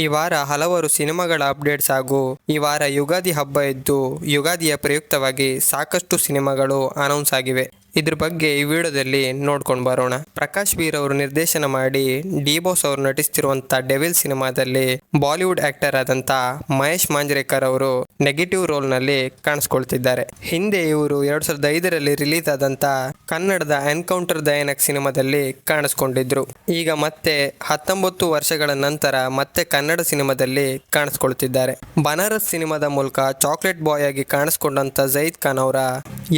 ಈ ವಾರ ಹಲವಾರು ಸಿನಿಮಾಗಳ ಅಪ್ಡೇಟ್ಸ್ ಹಾಗೂ ಈ ವಾರ ಯುಗಾದಿ ಹಬ್ಬ ಇದ್ದು ಯುಗಾದಿಯ ಪ್ರಯುಕ್ತವಾಗಿ ಸಾಕಷ್ಟು ಸಿನಿಮಾಗಳು ಅನೌನ್ಸ್ ಆಗಿವೆ. ಇದ್ರ ಬಗ್ಗೆ ಈ ವಿಡಿಯೋದಲ್ಲಿ ನೋಡ್ಕೊಂಡು ಬರೋಣ. ಪ್ರಕಾಶ್ ವೀರ್ ಅವರು ನಿರ್ದೇಶನ ಮಾಡಿ ಡಿ ಬಾಸ್ ಅವರು ನಟಿಸ್ತಿರುವಂತ ಡೆವಿಲ್ ಸಿನಿಮಾದಲ್ಲಿ ಬಾಲಿವುಡ್ ಆಕ್ಟರ್ ಆದಂತ ಮಹೇಶ್ ಮಾಂಜ್ರೇಕರ್ ಅವರು ನೆಗೆಟಿವ್ ರೋಲ್ ನಲ್ಲಿ ಕಾಣಿಸ್ಕೊಳ್ತಿದ್ದಾರೆ. ಹಿಂದೆ ಇವರು 2005ರಲ್ಲಿ ರಿಲೀಸ್ ಆದಂತ ಕನ್ನಡದ ಎನ್ಕೌಂಟರ್ ದಯಾನಕ್ ಸಿನಿಮಾದಲ್ಲಿ ಕಾಣಿಸ್ಕೊಂಡಿದ್ರು. ಈಗ ಮತ್ತೆ 19 ವರ್ಷಗಳ ನಂತರ ಮತ್ತೆ ಕನ್ನಡ ಸಿನಿಮಾದಲ್ಲಿ ಕಾಣಿಸ್ಕೊಳ್ತಿದ್ದಾರೆ. ಬನಾರಸ್ ಸಿನಿಮಾದ ಮೂಲಕ ಚಾಕ್ಲೇಟ್ ಬಾಯ್ ಆಗಿ ಕಾಣಿಸ್ಕೊಂಡಂತ ಜೈದ್ ಖಾನ್ ಅವರ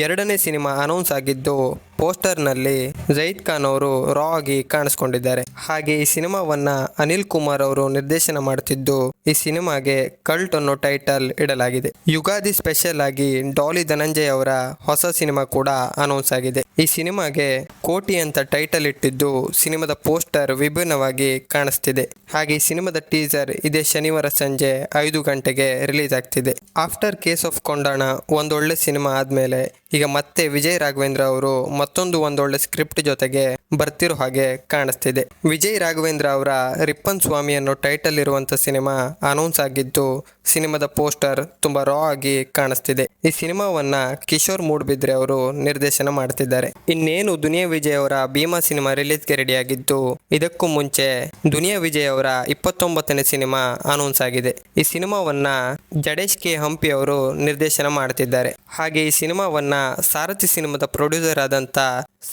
ಎರಡನೇ ಸಿನಿಮಾ ಅನೌನ್ಸ್ ಆಗಿದ್ದು ಪೋಸ್ಟರ್ ನಲ್ಲಿ ಜೈದ್ ಖಾನ್ ಅವರು ರಾ ಆಗಿ ಕಾಣಿಸ್ಕೊಂಡಿದ್ದಾರೆ. ಹಾಗೆ ಈ ಸಿನಿಮಾವನ್ನ ಅನಿಲ್ ಕುಮಾರ್ ಅವರು ನಿರ್ದೇಶನ ಮಾಡುತ್ತಿದ್ದು ಈ ಸಿನಿಮಾಗೆ ಕಲ್ಟ್ ಅನ್ನೋ ಟೈಟಲ್ ಇಡಲಾಗಿದೆ. ಯುಗಾದಿ ಸ್ಪೆಷಲ್ ಆಗಿ ಡಾಲಿ ಧನಂಜಯ್ ಅವರ ಹೊಸ ಸಿನಿಮಾ ಕೂಡ ಅನೌನ್ಸ್ ಆಗಿದೆ. ಈ ಸಿನಿಮಾಗೆ ಕೋಟಿ ಅಂತ ಟೈಟಲ್ ಇಟ್ಟಿದ್ದು ಸಿನಿಮಾದ ಪೋಸ್ಟರ್ ವಿಭಿನ್ನವಾಗಿ ಕಾಣಿಸ್ತಿದೆ. ಹಾಗೆ ಈ ಸಿನಿಮಾದ ಟೀಸರ್ ಇದೇ ಶನಿವಾರ ಸಂಜೆ 5 ಗಂಟೆಗೆ ರಿಲೀಸ್ ಆಗ್ತಿದೆ. ಆಫ್ಟರ್ ಕೇಸ್ ಆಫ್ ಕೊಂಡಾಣ ಒಂದೊಳ್ಳೆ ಸಿನಿಮಾ ಆದ್ಮೇಲೆ ಈಗ ಮತ್ತೆ ವಿಜಯ್ ರಾಘವೇಂದ್ರ ಅವರು ಮತ್ತೊಂದು ಒಂದೊಳ್ಳೆ ಸ್ಕ್ರಿಪ್ಟ್ ಜೊತೆಗೆ ಬರ್ತಿರೋ ಹಾಗೆ ಕಾಣಿಸ್ತಿದೆ. ವಿಜಯ್ ರಾಘವೇಂದ್ರ ಅವರ ರಿಪ್ಪನ್ ಸ್ವಾಮಿ ಅನ್ನೋ ಟೈಟಲ್ ಇರುವಂತ ಸಿನಿಮಾ ಅನೌನ್ಸ್ ಆಗಿದ್ದು ಸಿನಿಮಾದ ಪೋಸ್ಟರ್ ತುಂಬಾ ರಾ ಆಗಿ ಕಾಣಿಸ್ತಿದೆ. ಈ ಸಿನಿಮಾವನ್ನ ಕಿಶೋರ್ ಮೂಡ್ಬಿದ್ರೆ ಅವರು ನಿರ್ದೇಶನ ಮಾಡ್ತಿದ್ದಾರೆ. ಇನ್ನೇನು ದುನಿಯಾ ವಿಜಯ್ ಅವರ ಭೀಮಾ ಸಿನಿಮಾ ರಿಲೀಸ್ಗೆ ರೆಡಿ ಆಗಿದ್ದು ಇದಕ್ಕೂ ಮುಂಚೆ ದುನಿಯಾ ವಿಜಯ್ ಅವರ 29ನೇ ಸಿನಿಮಾ ಅನೌನ್ಸ್ ಆಗಿದೆ. ಈ ಸಿನಿಮಾವನ್ನ ಜಡೇಶ್ ಕೆ ಹಂಪಿ ಅವರು ನಿರ್ದೇಶನ ಮಾಡ್ತಿದ್ದಾರೆ. ಹಾಗೆ ಈ ಸಿನಿಮಾವನ್ನ ಸಾರಥಿ ಸಿನಿಮಾದ ಪ್ರೊಡ್ಯೂಸರ್ ಆದಂತ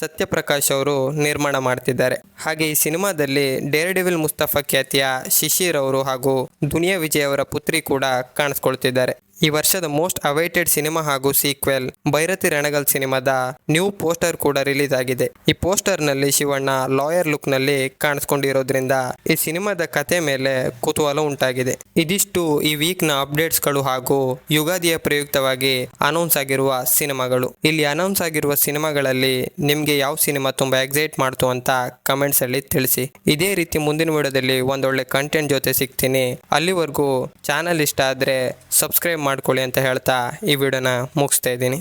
ಸತ್ಯಪ್ರಕಾಶ್ ಅವರು ನಿರ್ಮಾಣ ಮಾಡ್ತಿದ್ದಾರೆ. ಹಾಗೆ ಈ ಸಿನಿಮಾದಲ್ಲಿ ಡೇರ್ ಡೆವಿಲ್ ಮುಸ್ತಫಾ ಖ್ಯಾತಿಯ ಶಿಶಿರ್ ಅವರು ಹಾಗೂ ದುನಿಯಾ ವಿಜಯ್ ಅವರ ಪುತ್ರಿ ಕೂಡ ಕಾಣಿಸ್ಕೊಳ್ತಿದ್ದಾರೆ. ಈ ವರ್ಷದ ಮೋಸ್ಟ್ ಅವೈಟೆಡ್ ಸಿನಿಮಾ ಹಾಗೂ ಸೀಕ್ವೆಲ್ ಭೈರತಿ ರಣಗಲ್ ಸಿನಿಮಾದ ನ್ಯೂ ಪೋಸ್ಟರ್ ಕೂಡ ರಿಲೀಸ್ ಆಗಿದೆ. ಈ ಪೋಸ್ಟರ್ ನಲ್ಲಿ ಶಿವಣ್ಣ ಲಾಯರ್ ಲುಕ್ ನಲ್ಲಿ ಕಾಣಿಸ್ಕೊಂಡಿರೋದ್ರಿಂದ ಈ ಸಿನಿಮಾದ ಕತೆ ಮೇಲೆ ಕುತೂಹಲ ಉಂಟಾಗಿದೆ. ಇದಿಷ್ಟು ಈ ವೀಕ್ ನ ಅಪ್ಡೇಟ್ಸ್ ಗಳು ಹಾಗೂ ಯುಗಾದಿಯ ಪ್ರಯುಕ್ತವಾಗಿ ಅನೌನ್ಸ್ ಆಗಿರುವ ಸಿನಿಮಾಗಳು. ಇಲ್ಲಿ ಅನೌನ್ಸ್ ಆಗಿರುವ ಸಿನಿಮಾಗಳಲ್ಲಿ ನಿಮ್ಗೆ ಯಾವ ಸಿನಿಮಾ ತುಂಬಾ ಎಕ್ಸೈಟ್ ಮಾಡ್ತು ಅಂತ ಕಮೆಂಟ್ಸ್ ಅಲ್ಲಿ ತಿಳಿಸಿ. ಇದೇ ರೀತಿ ಮುಂದಿನ ವಿಡಿಯೋದಲ್ಲಿ ಒಂದೊಳ್ಳೆ ಕಂಟೆಂಟ್ ಜೊತೆ ಸಿಗ್ತೀನಿ. ಅಲ್ಲಿವರೆಗೂ ಚಾನಲ್ ಇಷ್ಟ ಆದ್ರೆ ಸಬ್ಸ್ಕ್ರೈಬ್ ಮಾಡ್ಕೊಳ್ಳಿ ಅಂತ ಹೇಳ್ತಾ ಈ ವಿಡಿಯೋನ ಮುಗಿಸ್ತಾ ಇದ್ದೀನಿ.